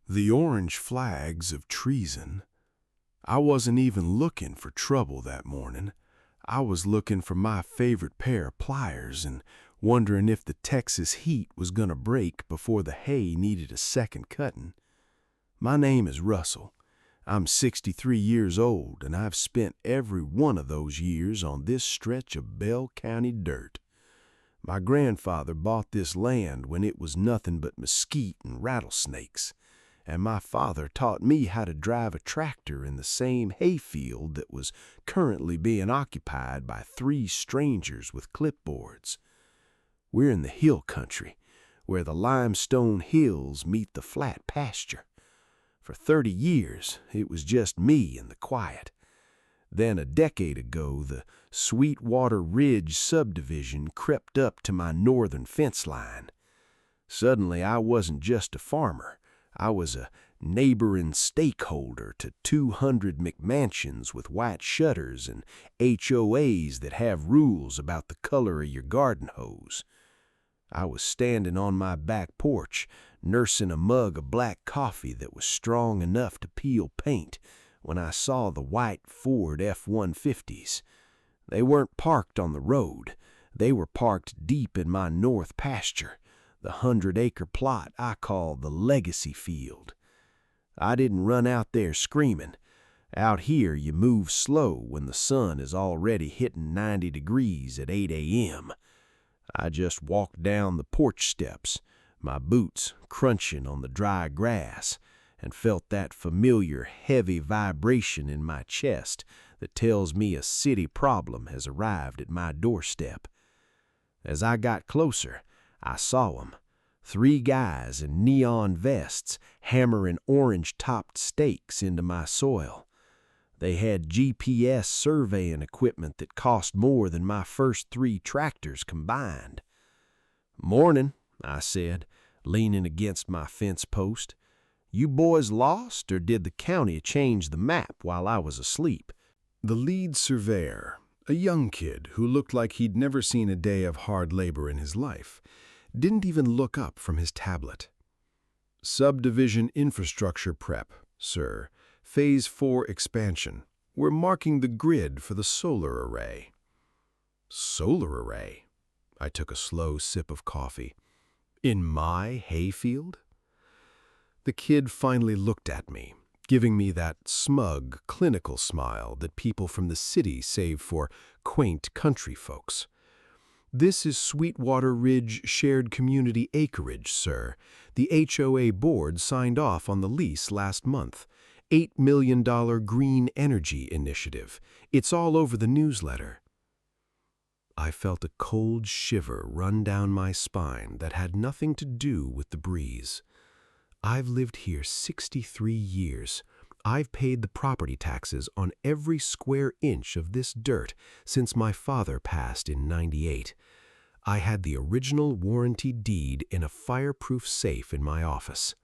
The orange flags of treason. I wasn't even looking for trouble that morning. I was looking for my favorite pair of pliers and wondering if the Texas heat was gonna break before the hay needed a second cutting. My name is Russell. I'm 63 years old, and I've spent every one of those years on this stretch of Bell County dirt. My grandfather bought this land when it was nothing but mesquite and rattlesnakes, and my father taught me how to drive a tractor in the same hayfield that was currently being occupied by 3 strangers with clipboards. We're in the hill country, where the limestone hills meet the flat pasture. For 30 years, it was just me and the quiet. Then a decade ago, the Sweetwater Ridge subdivision crept up to my northern fence line. Suddenly, I wasn't just a farmer. I was a neighboring stakeholder to 200 McMansions with white shutters and HOAs that have rules about the color of your garden hose. I was standing on my back porch, nursing a mug of black coffee that was strong enough to peel paint, when I saw the white Ford F-150s. They weren't parked on the road. They were parked deep in my north pasture, the 100-acre plot I call the Legacy Field. I didn't run out there screaming. Out here, you move slow when the sun is already hitting 90 degrees at 8 a.m. I just walked down the porch steps, my boots crunching on the dry grass, and felt that familiar heavy vibration in my chest that tells me a city problem has arrived at my doorstep. As I got closer, I saw 'em, 3 guys in neon vests hammering orange-topped stakes into my soil. They had GPS surveying equipment that cost more than my first 3 tractors combined. "Morning," I said, leaning against my fence post. "You boys lost, or did the county change the map while I was asleep?" The lead surveyor, a young kid who looked like he'd never seen a day of hard labor in his life, didn't even look up from his tablet. "Subdivision infrastructure prep, sir. Phase 4 expansion. We're marking the grid for the solar array." "Solar array?" I took a slow sip of coffee. "In my hayfield?" The kid finally looked at me, giving me that smug, clinical smile that people from the city save for quaint country folks. "This is Sweetwater Ridge Shared Community Acreage, sir. The HOA board signed off on the lease last month. $8 million green energy initiative. It's all over the newsletter." I felt a cold shiver run down my spine that had nothing to do with the breeze. I've lived here 63 years. I've paid the property taxes on every square inch of this dirt since my father passed in '98. I had the original warranty deed in a fireproof safe in my office.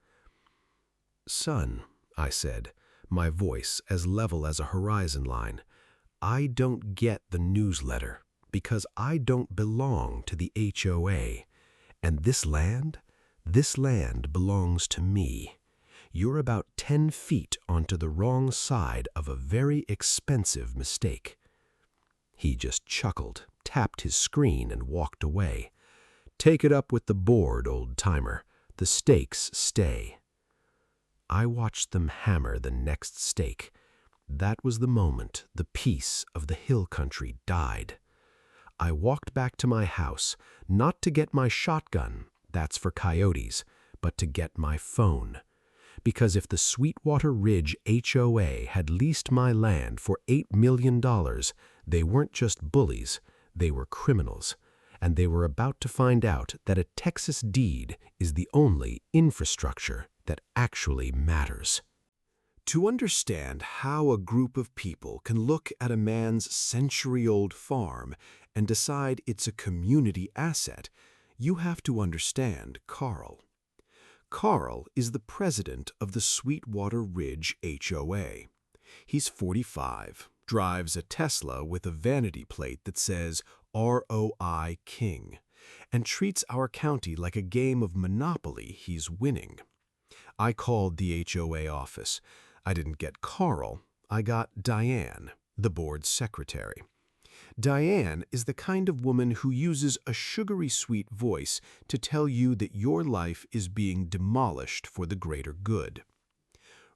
"Son," I said, my voice as level as a horizon line, "I don't get the newsletter because I don't belong to the HOA. And this land belongs to me. You're about 10 feet onto the wrong side of a very expensive mistake." He just chuckled, tapped his screen, and walked away. "Take it up with the board, old-timer. The stakes stay." I watched them hammer the next stake. That was the moment the peace of the hill country died. I walked back to my house, not to get my shotgun, that's for coyotes, but to get my phone. Because if the Sweetwater Ridge HOA had leased my land for $8 million, they weren't just bullies, they were criminals, and they were about to find out that a Texas deed is the only infrastructure that actually matters. To understand how a group of people can look at a man's century-old farm and decide it's a community asset, you have to understand Carl. Carl is the president of the Sweetwater Ridge HOA. He's 45, drives a Tesla with a vanity plate that says ROI King, and treats our county like a game of Monopoly he's winning. I called the HOA office. I didn't get Carl. I got Diane, the board's secretary. Diane is the kind of woman who uses a sugary sweet voice to tell you that your life is being demolished for the greater good.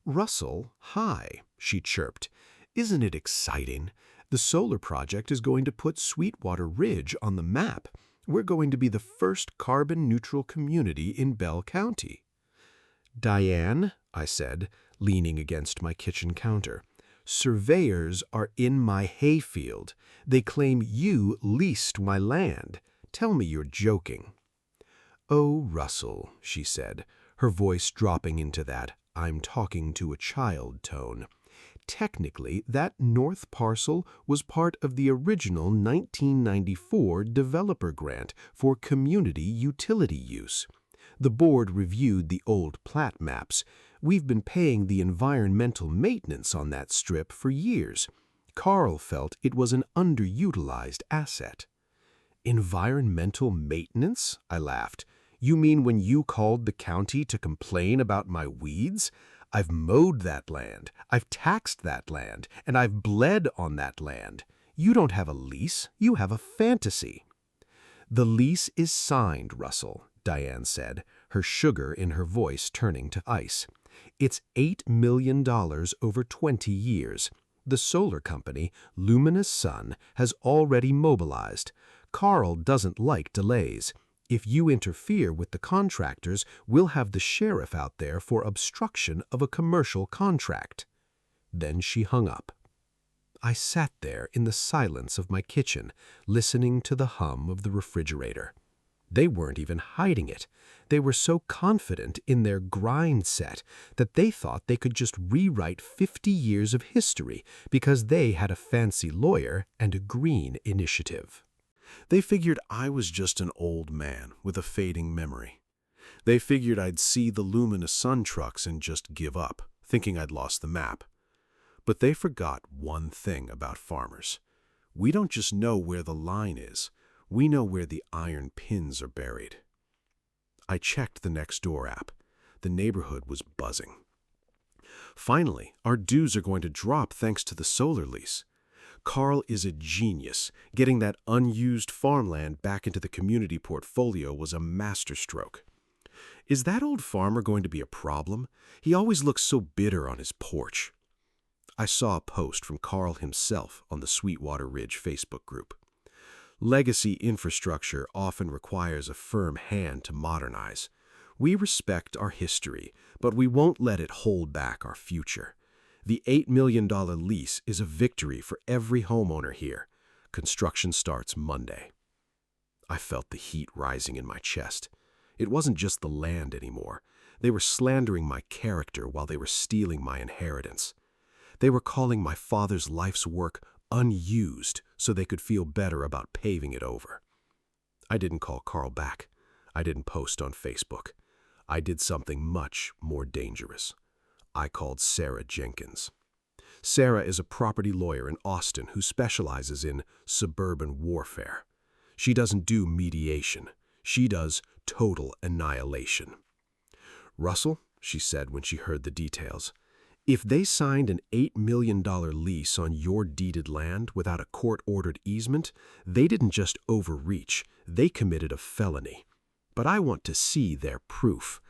"Russell, hi," she chirped. "Isn't it exciting? The solar project is going to put Sweetwater Ridge on the map. We're going to be the first carbon-neutral community in Bell County." "Diane," I said, leaning against my kitchen counter, "surveyors are in my hayfield. They claim you leased my land. Tell me you're joking." "Oh, Russell," she said, her voice dropping into that "I'm talking to a child" tone. "Technically, that north parcel was part of the original 1994 developer grant for community utility use. The board reviewed the old plat maps. We've been paying the environmental maintenance on that strip for years. Carl felt it was an underutilized asset." "Environmental maintenance?" I laughed. "You mean when you called the county to complain about my weeds? I've mowed that land, I've taxed that land, and I've bled on that land. You don't have a lease, you have a fantasy." "The lease is signed, Russell," Diane said, her sugar in her voice turning to ice. "It's $8 million over 20 years. The solar company, Luminous Sun, has already mobilized. Carl doesn't like delays. If you interfere with the contractors, we'll have the sheriff out there for obstruction of a commercial contract." Then she hung up. I sat there in the silence of my kitchen, listening to the hum of the refrigerator. They weren't even hiding it. They were so confident in their grind set that they thought they could just rewrite 50 years of history because they had a fancy lawyer and a green initiative. They figured I was just an old man with a fading memory. They figured I'd see the luminous sun trucks and just give up, thinking I'd lost the map. But they forgot one thing about farmers. We don't just know where the line is, we know where the iron pins are buried. I checked the Nextdoor app. The neighborhood was buzzing. Finally, our dues are going to drop thanks to the solar lease. Carl is a genius. Getting that unused farmland back into the community portfolio was a masterstroke. Is that old farmer going to be a problem? He always looks so bitter on his porch. I saw a post from Carl himself on the Sweetwater Ridge Facebook group. "Legacy infrastructure often requires a firm hand to modernize. We respect our history, but we won't let it hold back our future. The $8 million lease is a victory for every homeowner here. Construction starts Monday." I felt the heat rising in my chest. It wasn't just the land anymore. They were slandering my character while they were stealing my inheritance. They were calling my father's life's work unused so they could feel better about paving it over. I didn't call Carl back. I didn't post on Facebook. I did something much more dangerous. I called Sarah Jenkins. Sarah is a property lawyer in Austin who specializes in suburban warfare. She doesn't do mediation. She does total annihilation. "Russell," she said when she heard the details, "if they signed an $8 million lease on your deeded land without a court-ordered easement, they didn't just overreach, they committed a felony. But I want to see their proof.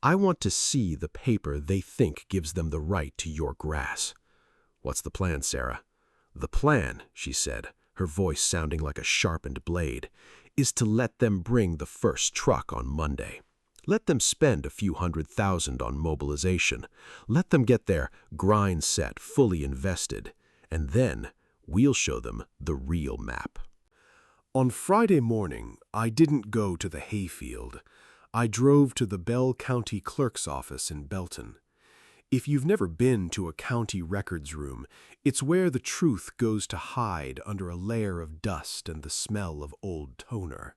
I want to see the paper they think gives them the right to your grass." "What's the plan, Sarah?" "The plan," she said, her voice sounding like a sharpened blade, "is to let them bring the first truck on Monday. Let them spend a few $100,000 on mobilization. Let them get their grind set fully invested. And then we'll show them the real map." On Friday morning, I didn't go to the hayfield. I drove to the Bell County Clerk's office in Belton. If you've never been to a county records room, it's where the truth goes to hide under a layer of dust and the smell of old toner.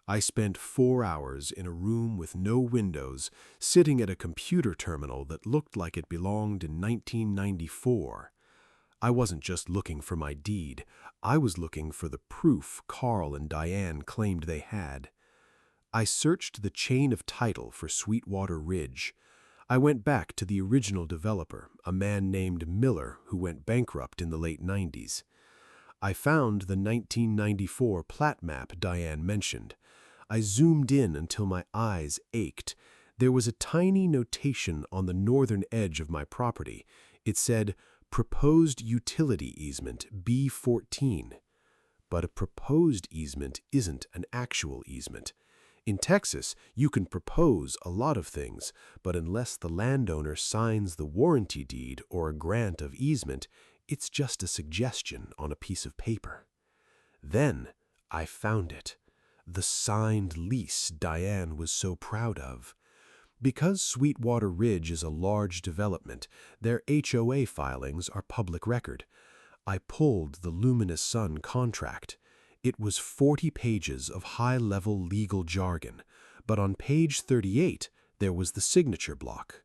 I spent 4 hours in a room with no windows, sitting at a computer terminal that looked like it belonged in 1994. I wasn't just looking for my deed. I was looking for the proof Carl and Diane claimed they had. I searched the chain of title for Sweetwater Ridge. I went back to the original developer, a man named Miller who went bankrupt in the late 90s. I found the 1994 plat map Diane mentioned. I zoomed in until my eyes ached. There was a tiny notation on the northern edge of my property. It said, "Proposed utility easement B14." But a proposed easement isn't an actual easement. In Texas, you can propose a lot of things, but unless the landowner signs the warranty deed or a grant of easement, it's just a suggestion on a piece of paper. Then I found it. The signed lease Diane was so proud of. Because Sweetwater Ridge is a large development, their HOA filings are public record. I pulled the Luminous Sun contract. It was 40 pages of high-level legal jargon, but on page 38 there was the signature block.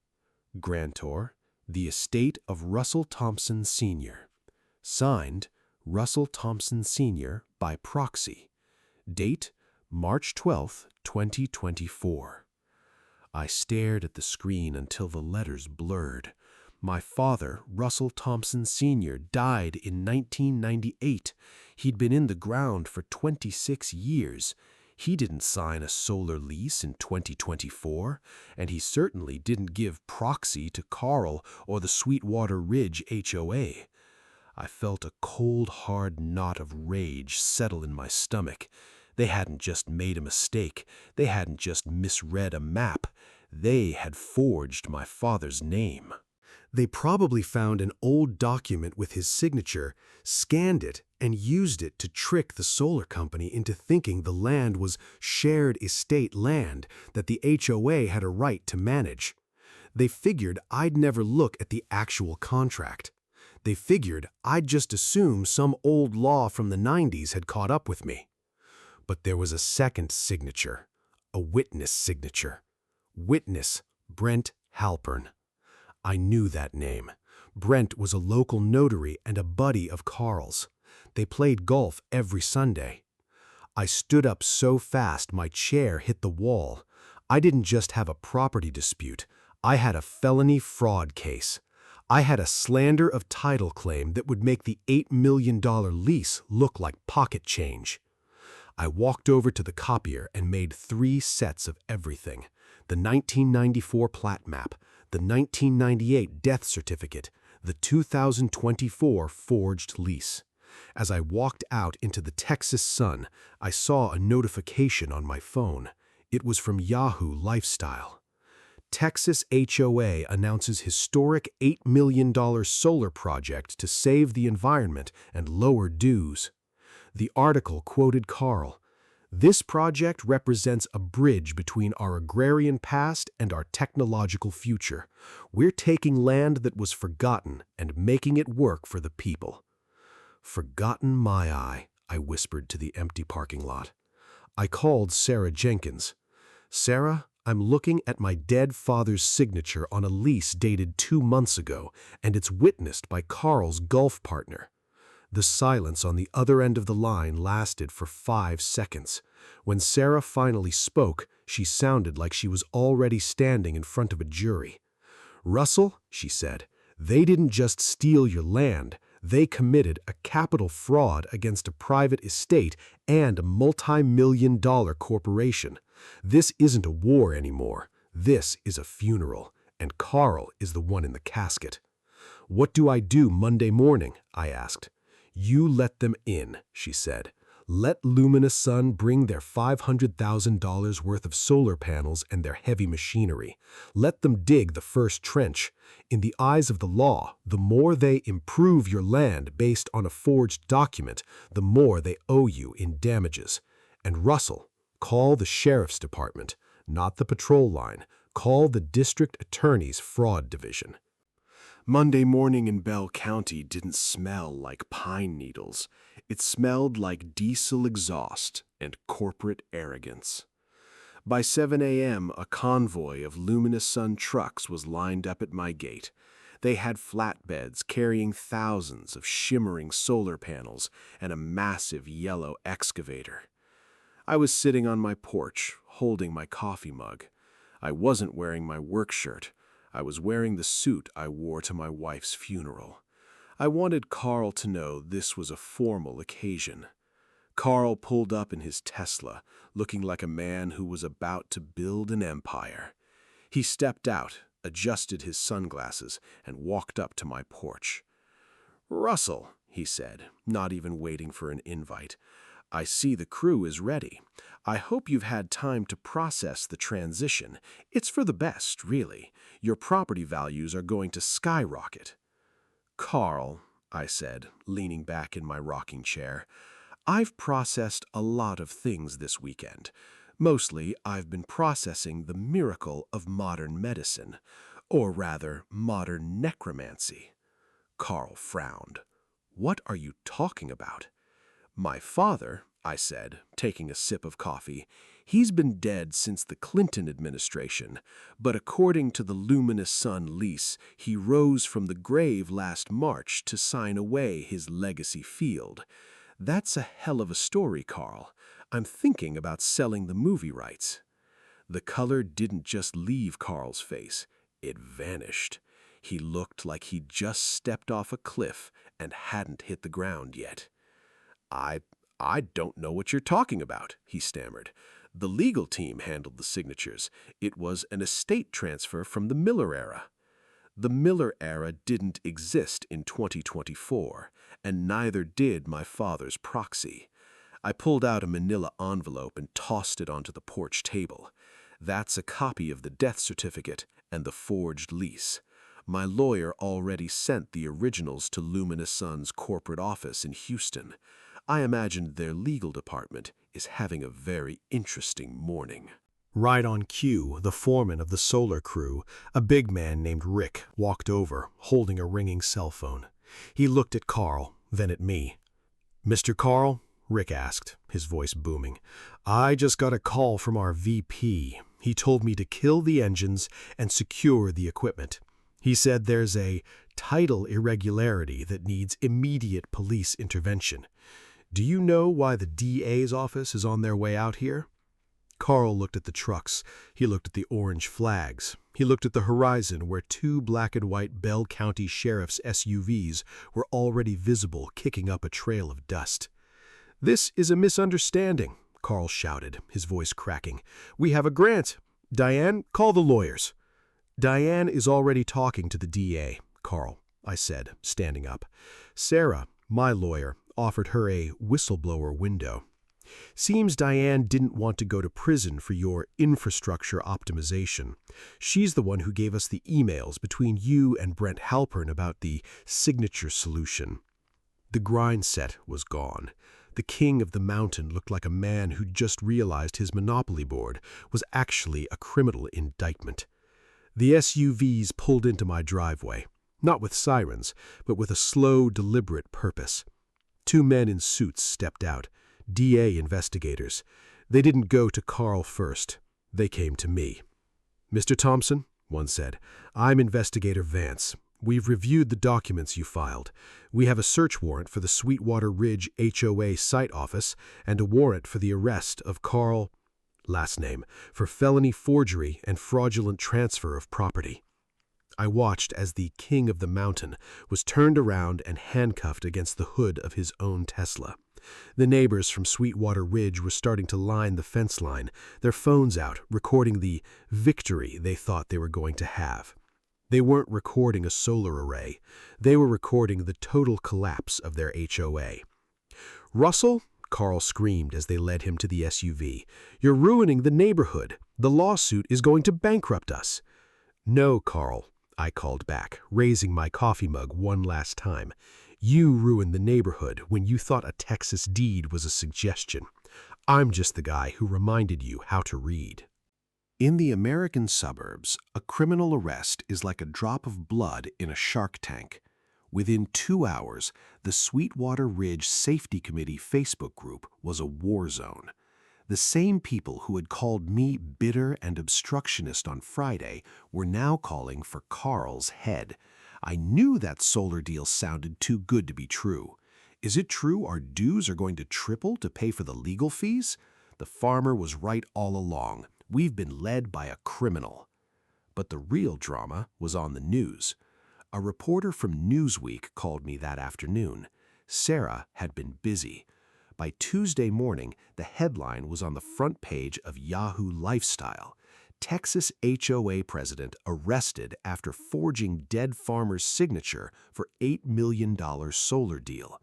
Grantor, the estate of Russell Thompson Sr. Signed, Russell Thompson Sr. by proxy. Date, March 12, 2024. I stared at the screen until the letters blurred. My father, Russell Thompson Sr., died in 1998. He'd been in the ground for 26 years. He didn't sign a solar lease in 2024, and he certainly didn't give proxy to Carl or the Sweetwater Ridge HOA. I felt a cold, hard knot of rage settle in my stomach. They hadn't just made a mistake. They hadn't just misread a map. They had forged my father's name. They probably found an old document with his signature, scanned it, and used it to trick the solar company into thinking the land was shared estate land that the HOA had a right to manage. They figured I'd never look at the actual contract. They figured I'd just assume some old law from the 90s had caught up with me. But there was a second signature, a witness signature. Witness Brent Halpern. I knew that name. Brent was a local notary and a buddy of Carl's. They played golf every Sunday. I stood up so fast my chair hit the wall. I didn't just have a property dispute. I had a felony fraud case. I had a slander of title claim that would make the $8 million lease look like pocket change. I walked over to the copier and made 3 sets of everything. The 1994 plat map, the 1998 death certificate, the 2024 forged lease. As I walked out into the Texas sun, I saw a notification on my phone. It was from Yahoo Lifestyle. Texas HOA announces historic $8 million solar project to save the environment and lower dues. The article quoted Carl. "This project represents a bridge between our agrarian past and our technological future. We're taking land that was forgotten and making it work for the people." "Forgotten my eye," I whispered to the empty parking lot. I called Sarah Jenkins. "Sarah, I'm looking at my dead father's signature on a lease dated 2 months ago, and it's witnessed by Carl's golf partner." The silence on the other end of the line lasted for 5 seconds. When Sarah finally spoke, she sounded like she was already standing in front of a jury. "Russell," she said, "they didn't just steal your land. They committed a capital fraud against a private estate and a multi-million-dollar corporation. This isn't a war anymore. This is a funeral, and Carl is the one in the casket." "What do I do Monday morning?" I asked. "You let them in," she said. "Let Luminous Sun bring their $500,000 worth of solar panels and their heavy machinery. Let them dig the first trench. In the eyes of the law, the more they improve your land based on a forged document, the more they owe you in damages. And Russell, call the sheriff's department, not the patrol line. Call the district attorney's fraud division." Monday morning in Bell County didn't smell like pine needles. It smelled like diesel exhaust and corporate arrogance. By 7 a.m., a convoy of Luminous Sun trucks was lined up at my gate. They had flatbeds carrying thousands of shimmering solar panels and a massive yellow excavator. I was sitting on my porch, holding my coffee mug. I wasn't wearing my work shirt. I was wearing the suit I wore to my wife's funeral. I wanted Carl to know this was a formal occasion. Carl pulled up in his Tesla, looking like a man who was about to build an empire. He stepped out, adjusted his sunglasses, and walked up to my porch. "Russell," he said, not even waiting for an invite, "I see the crew is ready. I hope you've had time to process the transition. It's for the best, really. Your property values are going to skyrocket." "Carl," I said, leaning back in my rocking chair, "I've processed a lot of things this weekend. Mostly, I've been processing the miracle of modern medicine, or rather, modern necromancy." Carl frowned. "What are you talking about?" "My father," I said, taking a sip of coffee, "he's been dead since the Clinton administration, but according to the Luminous Sun lease, he rose from the grave last March to sign away his legacy field. That's a hell of a story, Carl. I'm thinking about selling the movie rights." The color didn't just leave Carl's face, it vanished. He looked like he'd just stepped off a cliff and hadn't hit the ground yet. I don't know what you're talking about," he stammered. "The legal team handled the signatures. It was an estate transfer from the Miller era." "The Miller era didn't exist in 2024, and neither did my father's proxy." I pulled out a manila envelope and tossed it onto the porch table. "That's a copy of the death certificate and the forged lease. My lawyer already sent the originals to Luminous Sun's corporate office in Houston. I imagine their legal department is having a very interesting morning." Right on cue, the foreman of the solar crew, a big man named Rick, walked over, holding a ringing cell phone. He looked at Carl, then at me. "Mr. Carl?" Rick asked, his voice booming. "I just got a call from our VP. He told me to kill the engines and secure the equipment. He said there's a title irregularity that needs immediate police intervention. Do you know why the DA's office is on their way out here?" Carl looked at the trucks. He looked at the orange flags. He looked at the horizon where two black and white Bell County Sheriff's SUVs were already visible, kicking up a trail of dust. "This is a misunderstanding," Carl shouted, his voice cracking. "We have a grant. Diane, call the lawyers." "Diane is already talking to the DA, Carl," I said, standing up. "Sarah, my lawyer, offered her a whistleblower window. Seems Diane didn't want to go to prison for your infrastructure optimization. She's the one who gave us the emails between you and Brent Halpern about the signature solution." The grind set was gone. The king of the mountain looked like a man who'd just realized his monopoly board was actually a criminal indictment. The SUVs pulled into my driveway, not with sirens, but with a slow, deliberate purpose. Two men in suits stepped out, DA investigators. They didn't go to Carl first. They came to me. "Mr. Thompson," one said, "I'm Investigator Vance. We've reviewed the documents you filed. We have a search warrant for the Sweetwater Ridge HOA site office and a warrant for the arrest of Carl, last name, for felony forgery and fraudulent transfer of property." I watched as the king of the mountain was turned around and handcuffed against the hood of his own Tesla. The neighbors from Sweetwater Ridge were starting to line the fence line, their phones out, recording the victory they thought they were going to have. They weren't recording a solar array. They were recording the total collapse of their HOA. "Russell," Carl screamed as they led him to the SUV, "you're ruining the neighborhood. The lawsuit is going to bankrupt us." "No, Carl," I called back, raising my coffee mug one last time. "You ruined the neighborhood when you thought a Texas deed was a suggestion. I'm just the guy who reminded you how to read." In the American suburbs, a criminal arrest is like a drop of blood in a shark tank. Within 2 hours, the Sweetwater Ridge Safety Committee Facebook group was a war zone. The same people who had called me bitter and obstructionist on Friday were now calling for Carl's head. I knew that solar deal sounded too good to be true. Is it true our dues are going to triple to pay for the legal fees? The farmer was right all along. We've been led by a criminal. But the real drama was on the news. A reporter from Newsweek called me that afternoon. Sarah had been busy. By Tuesday morning, the headline was on the front page of Yahoo Lifestyle. Texas HOA president arrested after forging dead farmer's signature for $8 million solar deal.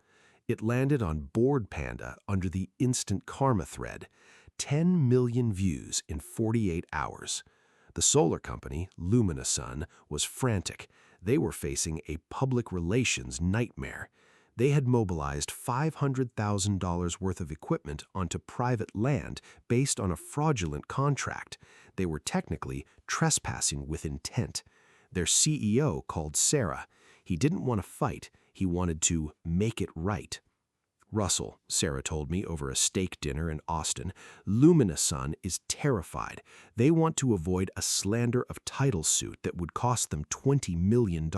It landed on Board Panda under the Instant Karma thread. 10 million views in 48 hours. The solar company, Lumina, was frantic. They were facing a public relations nightmare. They had mobilized $500,000 worth of equipment onto private land based on a fraudulent contract. They were technically trespassing with intent. Their CEO called Sarah. He didn't want to fight. He wanted to make it right. Russell, Sarah told me over a steak dinner in Austin, Lumina is terrified. They want to avoid a slander of title suit that would cost them $20 million.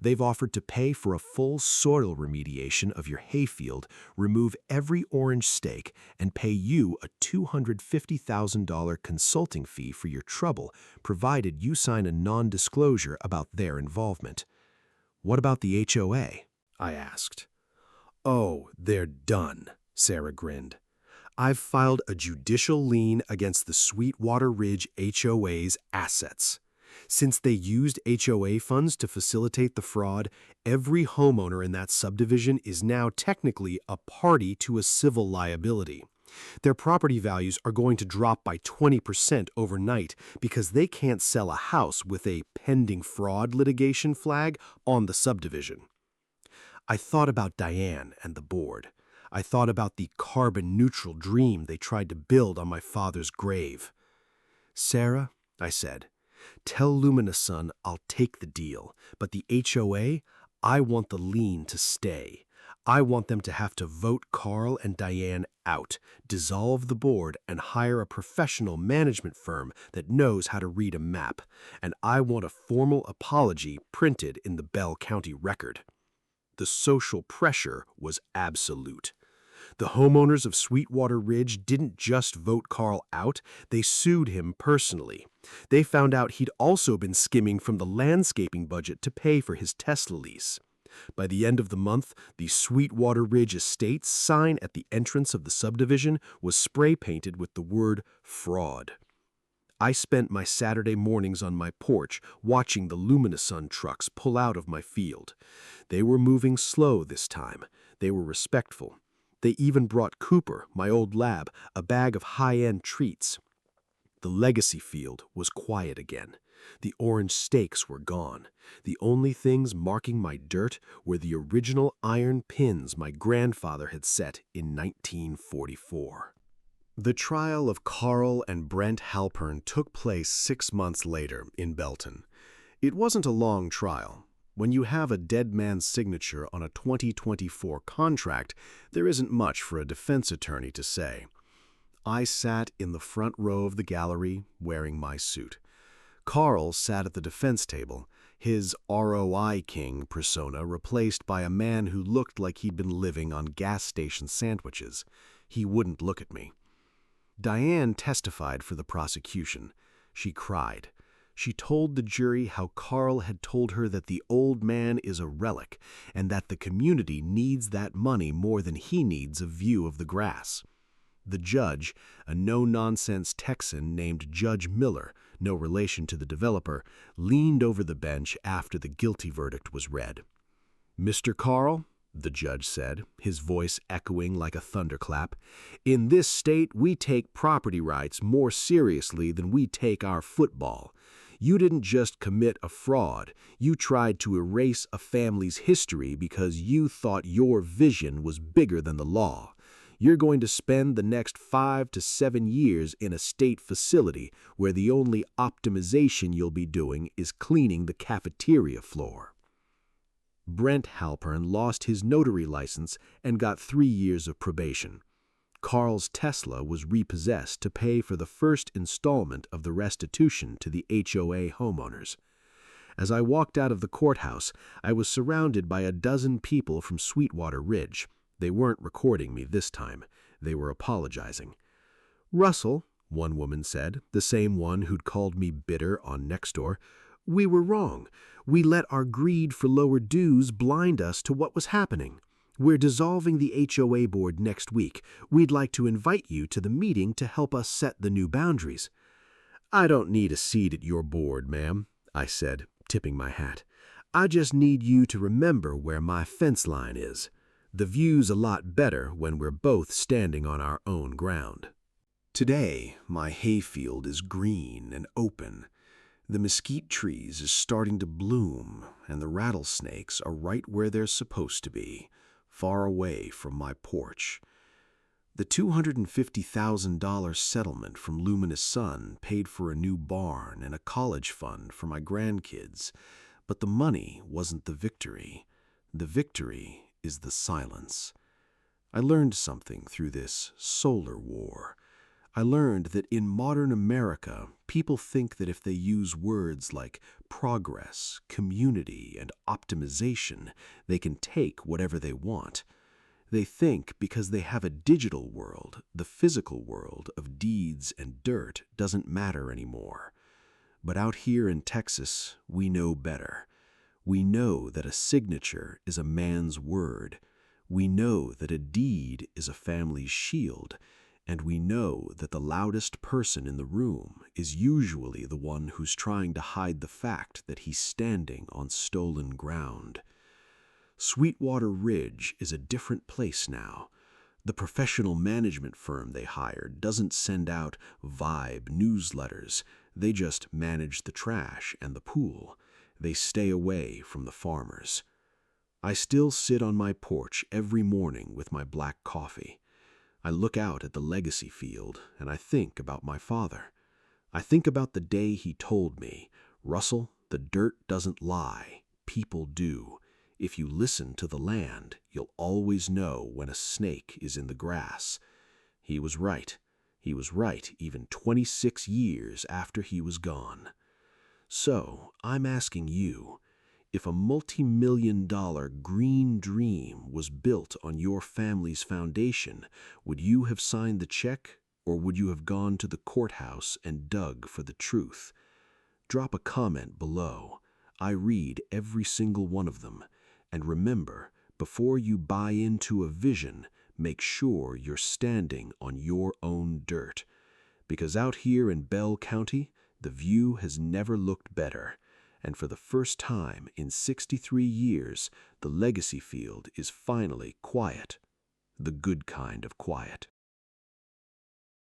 They've offered to pay for a full soil remediation of your hayfield, remove every orange stake, and pay you a $250,000 consulting fee for your trouble, provided you sign a non-disclosure about their involvement. What about the HOA? I asked. Oh, they're done, Sarah grinned. I've filed a judicial lien against the Sweetwater Ridge HOA's assets. Since they used HOA funds to facilitate the fraud, every homeowner in that subdivision is now technically a party to a civil liability. Their property values are going to drop by 20% overnight because they can't sell a house with a pending fraud litigation flag on the subdivision. I thought about Diane and the board. I thought about the carbon-neutral dream they tried to build on my father's grave. Sarah, I said, tell Lumina I'll take the deal, but the HOA, I want the lien to stay. I want them to have to vote Carl and Diane out, dissolve the board, and hire a professional management firm that knows how to read a map. And I want a formal apology printed in the Bell County Record. The social pressure was absolute. The homeowners of Sweetwater Ridge didn't just vote Carl out, they sued him personally. They found out he'd also been skimming from the landscaping budget to pay for his Tesla lease. By the end of the month, the Sweetwater Ridge Estates sign at the entrance of the subdivision was spray-painted with the word fraud. I spent my Saturday mornings on my porch watching the Lumina trucks pull out of my field. They were moving slow this time. They were respectful. They even brought Cooper, my old lab, a bag of high-end treats. The legacy field was quiet again. The orange stakes were gone. The only things marking my dirt were the original iron pins my grandfather had set in 1944. The trial of Carl and Brent Halpern took place 6 months later in Belton. It wasn't a long trial. When you have a dead man's signature on a 2024 contract, there isn't much for a defense attorney to say. I sat in the front row of the gallery wearing my suit. Carl sat at the defense table, his ROI king persona replaced by a man who looked like he'd been living on gas station sandwiches. He wouldn't look at me. Diane testified for the prosecution. She cried. She told the jury how Carl had told her that the old man is a relic and that the community needs that money more than he needs a view of the grass. The judge, a no-nonsense Texan named Judge Miller, no relation to the developer, leaned over the bench after the guilty verdict was read. "Mr. Carl," the judge said, his voice echoing like a thunderclap, "in this state we take property rights more seriously than we take our football. You didn't just commit a fraud, you tried to erase a family's history because you thought your vision was bigger than the law. You're going to spend the next 5 to 7 years in a state facility where the only optimization you'll be doing is cleaning the cafeteria floor." Brent Halpern lost his notary license and got 3 years of probation. Carl's Tesla was repossessed to pay for the first installment of the restitution to the HOA homeowners. As I walked out of the courthouse, I was surrounded by a dozen people from Sweetwater Ridge. They weren't recording me this time. They were apologizing. "Russell, one woman said, the same one who'd called me bitter on Nextdoor. We were wrong. We let our greed for lower dues blind us to what was happening. We're dissolving the HOA board next week. We'd like to invite you to the meeting to help us set the new boundaries. I don't need a seat at your board, ma'am, I said, tipping my hat. I just need you to remember where my fence line is. The view's a lot better when we're both standing on our own ground. Today, my hayfield is green and open. The mesquite trees is starting to bloom, and the rattlesnakes are right where they're supposed to be, far away from my porch. The $250,000 settlement from Luminous Sun paid for a new barn and a college fund for my grandkids, but the money wasn't the victory. The victory is the silence. I learned something through this solar war. I learned that in modern America, people think that if they use words like progress, community, and optimization, they can take whatever they want. They think because they have a digital world, the physical world of deeds and dirt doesn't matter anymore. But out here in Texas, we know better. We know that a signature is a man's word. We know that a deed is a family's shield. And we know that the loudest person in the room is usually the one who's trying to hide the fact that he's standing on stolen ground. Sweetwater Ridge is a different place now. The professional management firm they hired doesn't send out vibe newsletters. They just manage the trash and the pool. They stay away from the farmers. I still sit on my porch every morning with my black coffee. I look out at the legacy field and I think about my father. I think about the day he told me, Russell, the dirt doesn't lie, people do. If you listen to the land, you'll always know when a snake is in the grass. He was right. He was right even 26 years after he was gone. So I'm asking you, if a multi-million-dollar green dream was built on your family's foundation, would you have signed the check, or would you have gone to the courthouse and dug for the truth? Drop a comment below. I read every single one of them. And remember, before you buy into a vision, make sure you're standing on your own dirt. Because out here in Bell County, the view has never looked better. And for the first time in 63 years, the legacy field is finally quiet. The good kind of quiet.